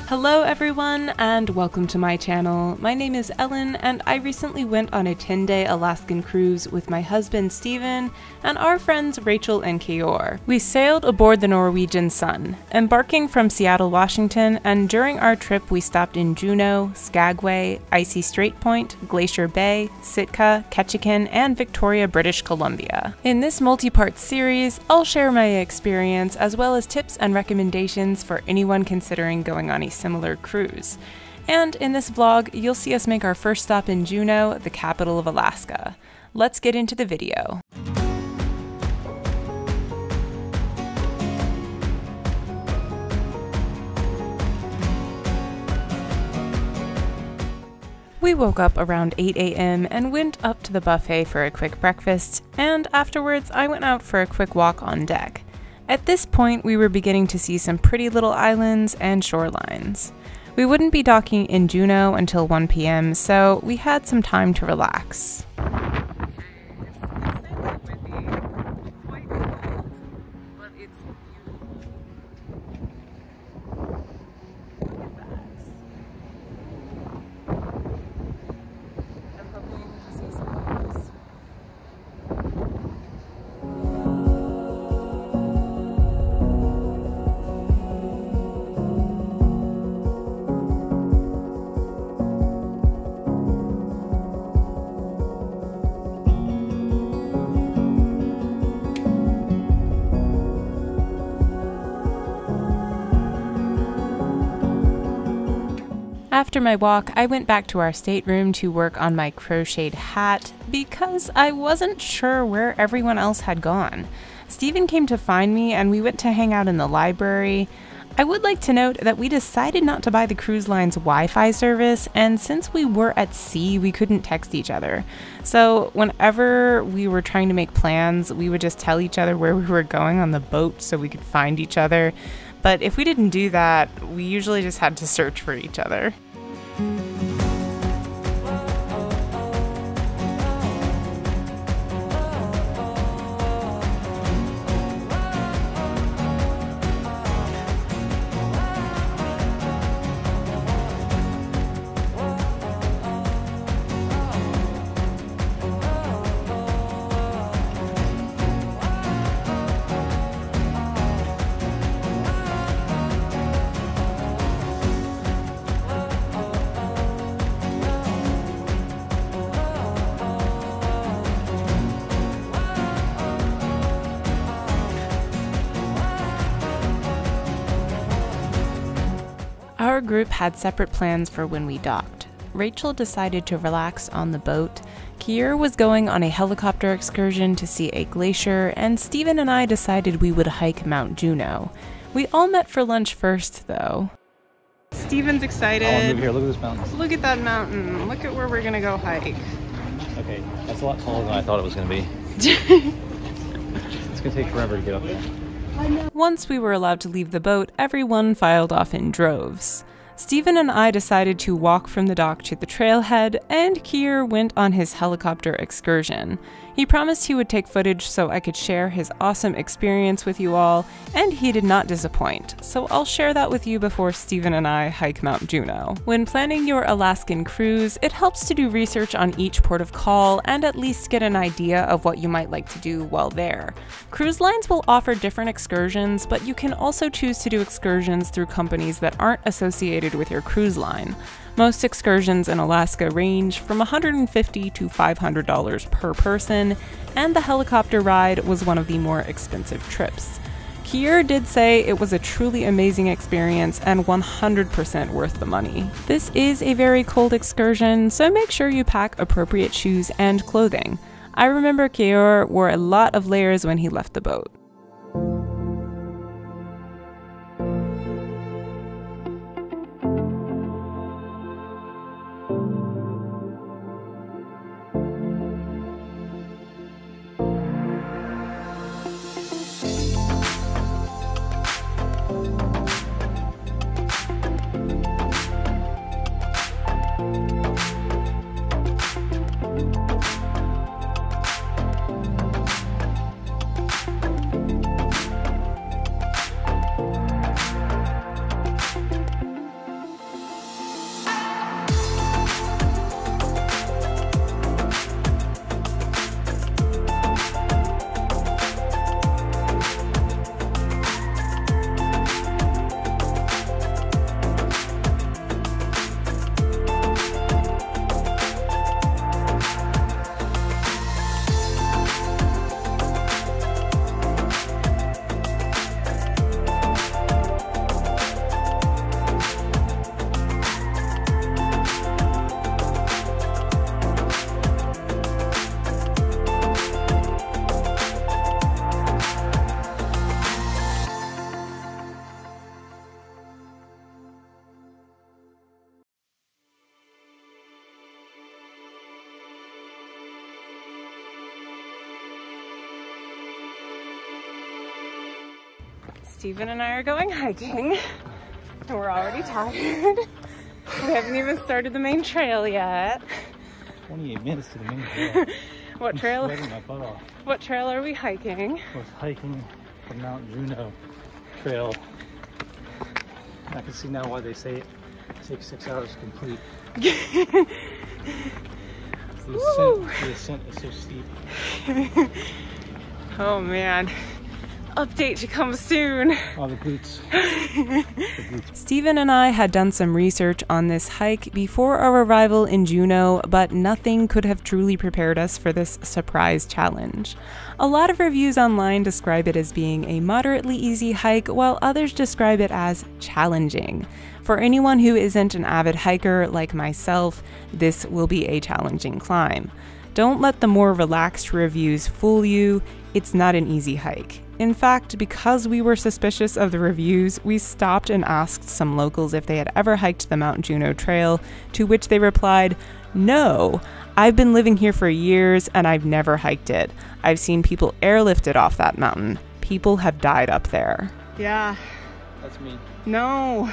Hello everyone and welcome to my channel. My name is Ellen and I recently went on a 10-day Alaskan cruise with my husband Steven and our friends Rachel and Keyur. We sailed aboard the Norwegian Sun, embarking from Seattle, Washington, and during our trip we stopped in Juneau, Skagway, Icy Strait Point, Glacier Bay, Sitka, Ketchikan, and Victoria, British Columbia. In this multi-part series, I'll share my experience as well as tips and recommendations for anyone considering going on a similar cruise. And in this vlog, you'll see us make our first stop in Juneau, the capital of Alaska. Let's get into the video. We woke up around 8 a.m. and went up to the buffet for a quick breakfast, and afterwards I went out for a quick walk on deck. At this point, we were beginning to see some pretty little islands and shorelines. We wouldn't be docking in Juneau until 1 p.m., so we had some time to relax. After my walk, I went back to our stateroom to work on my crocheted hat because I wasn't sure where everyone else had gone. Steven came to find me and we went to hang out in the library. I would like to note that we decided not to buy the cruise line's Wi-Fi service, and since we were at sea, we couldn't text each other. So whenever we were trying to make plans, we would just tell each other where we were going on the boat so we could find each other. But if we didn't do that, we usually just had to search for each other. Our group had separate plans for when we docked. Rachel decided to relax on the boat, Keyur was going on a helicopter excursion to see a glacier, and Steven and I decided we would hike Mount Juneau. We all met for lunch first, though. Steven's excited. Oh, move here. Look at this mountain. Look at that mountain. Look at where we're gonna go hike. Okay, that's a lot taller than I thought it was gonna be. It's gonna take forever to get up there. Once we were allowed to leave the boat, everyone filed off in droves. Steven and I decided to walk from the dock to the trailhead, and Keyur went on his helicopter excursion. He promised he would take footage so I could share his awesome experience with you all, and he did not disappoint, so I'll share that with you before Steven and I hike Mount Juneau. When planning your Alaskan cruise, it helps to do research on each port of call and at least get an idea of what you might like to do while there. Cruise lines will offer different excursions, but you can also choose to do excursions through companies that aren't associated with your cruise line. Most excursions in Alaska range from $150 to $500 per person, and the helicopter ride was one of the more expensive trips. Keyur did say it was a truly amazing experience and 100% worth the money. This is a very cold excursion, so make sure you pack appropriate shoes and clothing. I remember Keyur wore a lot of layers when he left the boat. Steven and I are going hiking, and we're already tired. We haven't even started the main trail yet. 28 minutes to the main trail. What trail? I'm sweating my butt off. What trail are we hiking? We're hiking the Mount Juneau trail. I can see now why they say it takes 6 hours to complete. The ascent is so steep. Oh man. Update to come soon. Oh, the boots. Steven and I had done some research on this hike before our arrival in Juneau, but nothing could have truly prepared us for this surprise challenge. A lot of reviews online describe it as being a moderately easy hike, while others describe it as challenging. For anyone who isn't an avid hiker like myself, this will be a challenging climb. Don't let the more relaxed reviews fool you. It's not an easy hike. In fact, because we were suspicious of the reviews, we stopped and asked some locals if they had ever hiked the Mount Juneau Trail, to which they replied, "No, I've been living here for years and I've never hiked it. I've seen people airlifted off that mountain. People have died up there." Yeah. That's me. No.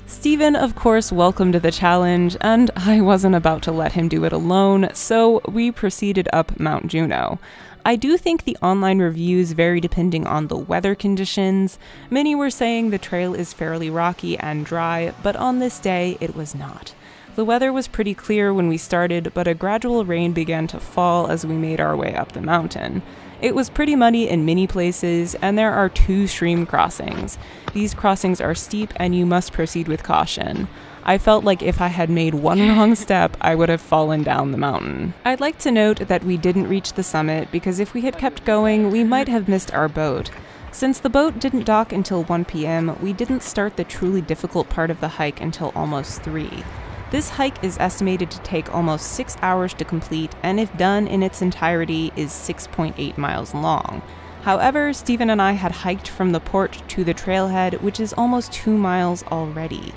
Steven, of course, welcomed the challenge, and I wasn't about to let him do it alone, so we proceeded up Mount Juneau. I do think the online reviews vary depending on the weather conditions. Many were saying the trail is fairly rocky and dry, but on this day it was not. The weather was pretty clear when we started, but a gradual rain began to fall as we made our way up the mountain. It was pretty muddy in many places, and there are 2 stream crossings. These crossings are steep and you must proceed with caution. I felt like if I had made one wrong step, I would have fallen down the mountain. I'd like to note that we didn't reach the summit because if we had kept going, we might have missed our boat. Since the boat didn't dock until 1 p.m., we didn't start the truly difficult part of the hike until almost 3. This hike is estimated to take almost 6 hours to complete, and if done in its entirety, is 6.8 miles long. However, Steven and I had hiked from the port to the trailhead, which is almost 2 miles already.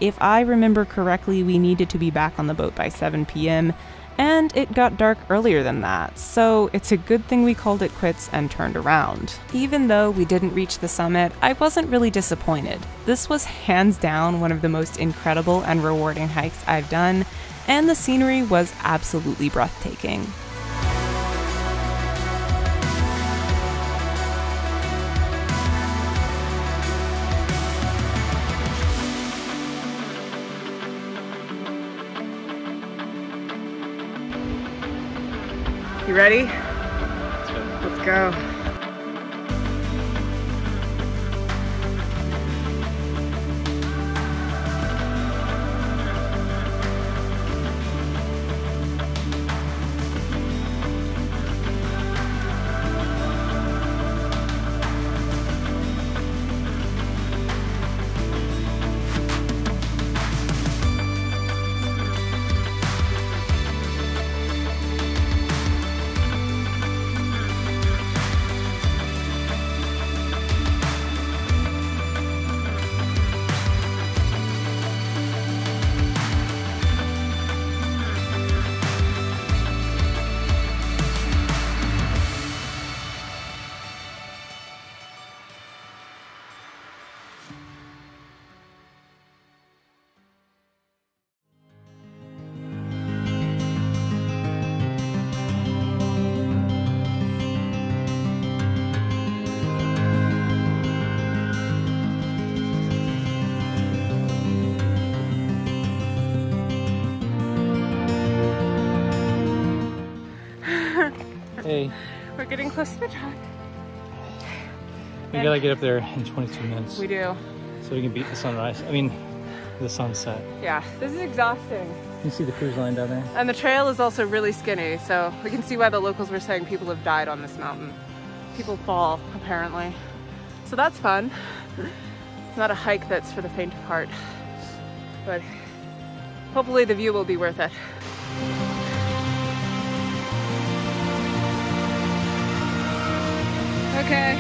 If I remember correctly, we needed to be back on the boat by 7 p.m., and it got dark earlier than that, so it's a good thing we called it quits and turned around. Even though we didn't reach the summit, I wasn't really disappointed. This was hands down one of the most incredible and rewarding hikes I've done, and the scenery was absolutely breathtaking. You ready? Let's go. Hey. We're getting close to the top. We gotta get up there in 22 minutes. We do. So we can beat the sunrise. I mean, the sunset. Yeah, this is exhausting. You see the cruise line down there? And the trail is also really skinny, so we can see why the locals were saying people have died on this mountain. People fall, apparently. So that's fun. It's not a hike that's for the faint of heart, but hopefully the view will be worth it. Okay.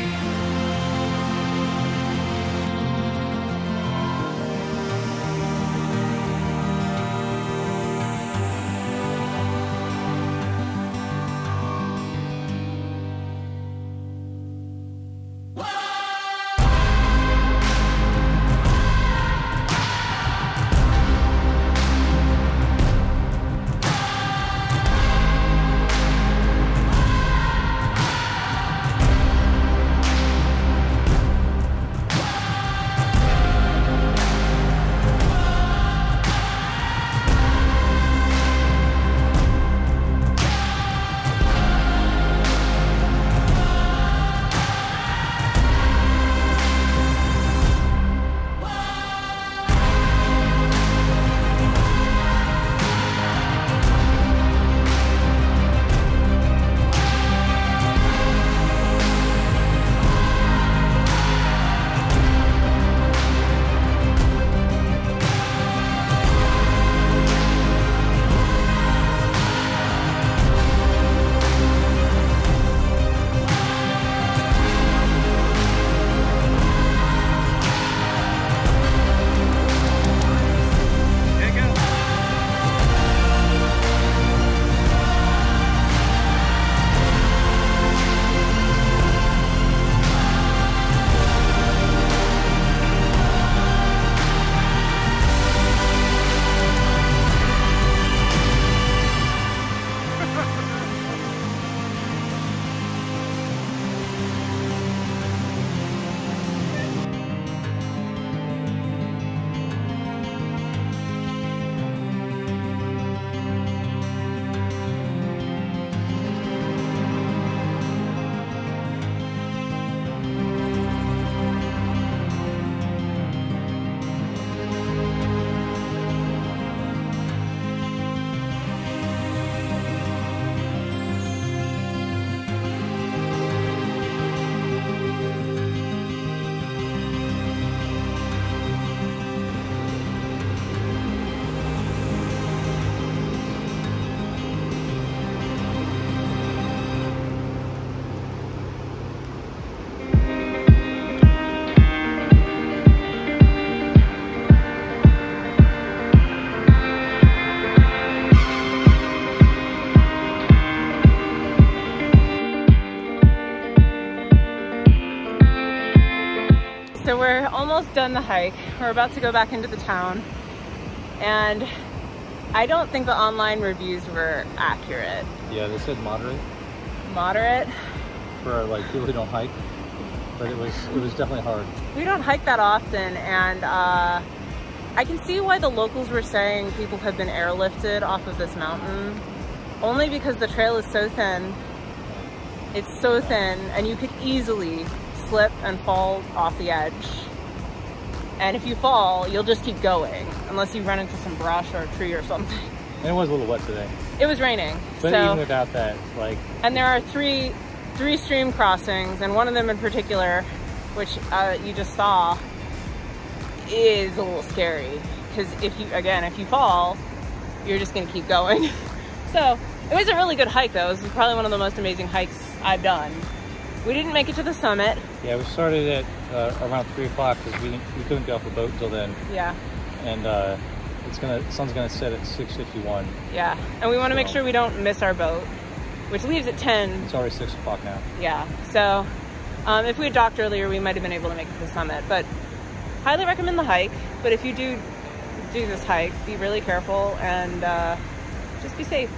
we're almost done the hike. We're about to go back into the town, and I don't think the online reviews were accurate. Yeah, they said moderate. Moderate? For like people who don't hike, but it was definitely hard. We don't hike that often, and I can see why the locals were saying people have been airlifted off of this mountain, only because the trail is so thin. It's so thin, and you could easily slip and fall off the edge. And if you fall, you'll just keep going, unless you run into some brush or a tree or something. And it was a little wet today. It was raining. But so, even without that, like... And there are three stream crossings, and one of them in particular, which you just saw, is a little scary. Because if you fall, you're just gonna keep going. So, it was a really good hike though. It was probably one of the most amazing hikes I've done. We didn't make it to the summit. Yeah, we started at around 3 o'clock because we couldn't get off the boat until then. Yeah. And the sun's gonna set at 6:51. Yeah, and we want to make sure we don't miss our boat, which leaves at 10. It's already 6 o'clock now. Yeah, so if we had docked earlier, we might have been able to make it to the summit. But highly recommend the hike. But if you do this hike, be really careful and just be safe.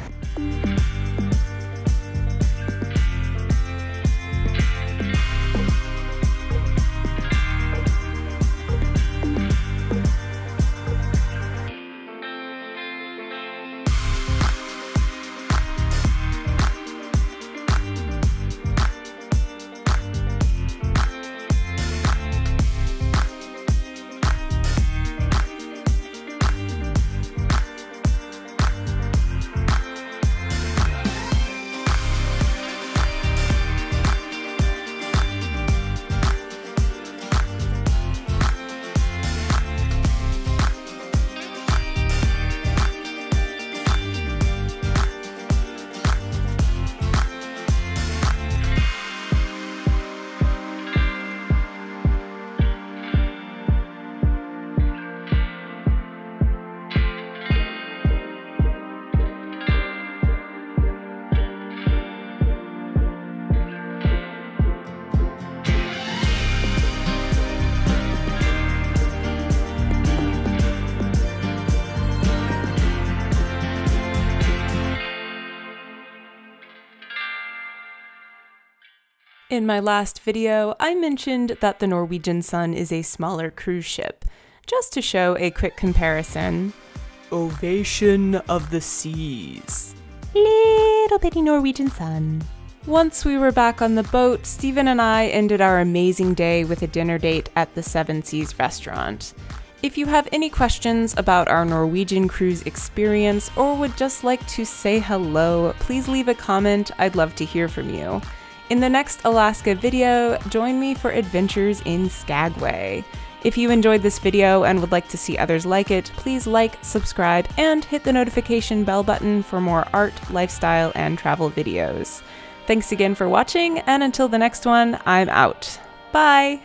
In my last video, I mentioned that the Norwegian Sun is a smaller cruise ship. Just to show a quick comparison, Ovation of the Seas. Little bitty Norwegian Sun. Once we were back on the boat, Stephen and I ended our amazing day with a dinner date at the Seven Seas restaurant. If you have any questions about our Norwegian cruise experience or would just like to say hello, please leave a comment. I'd love to hear from you. In the next Alaska video, join me for adventures in Skagway. If you enjoyed this video and would like to see others like it, please like, subscribe, and hit the notification bell button for more art, lifestyle, and travel videos. Thanks again for watching, and until the next one, I'm out. Bye!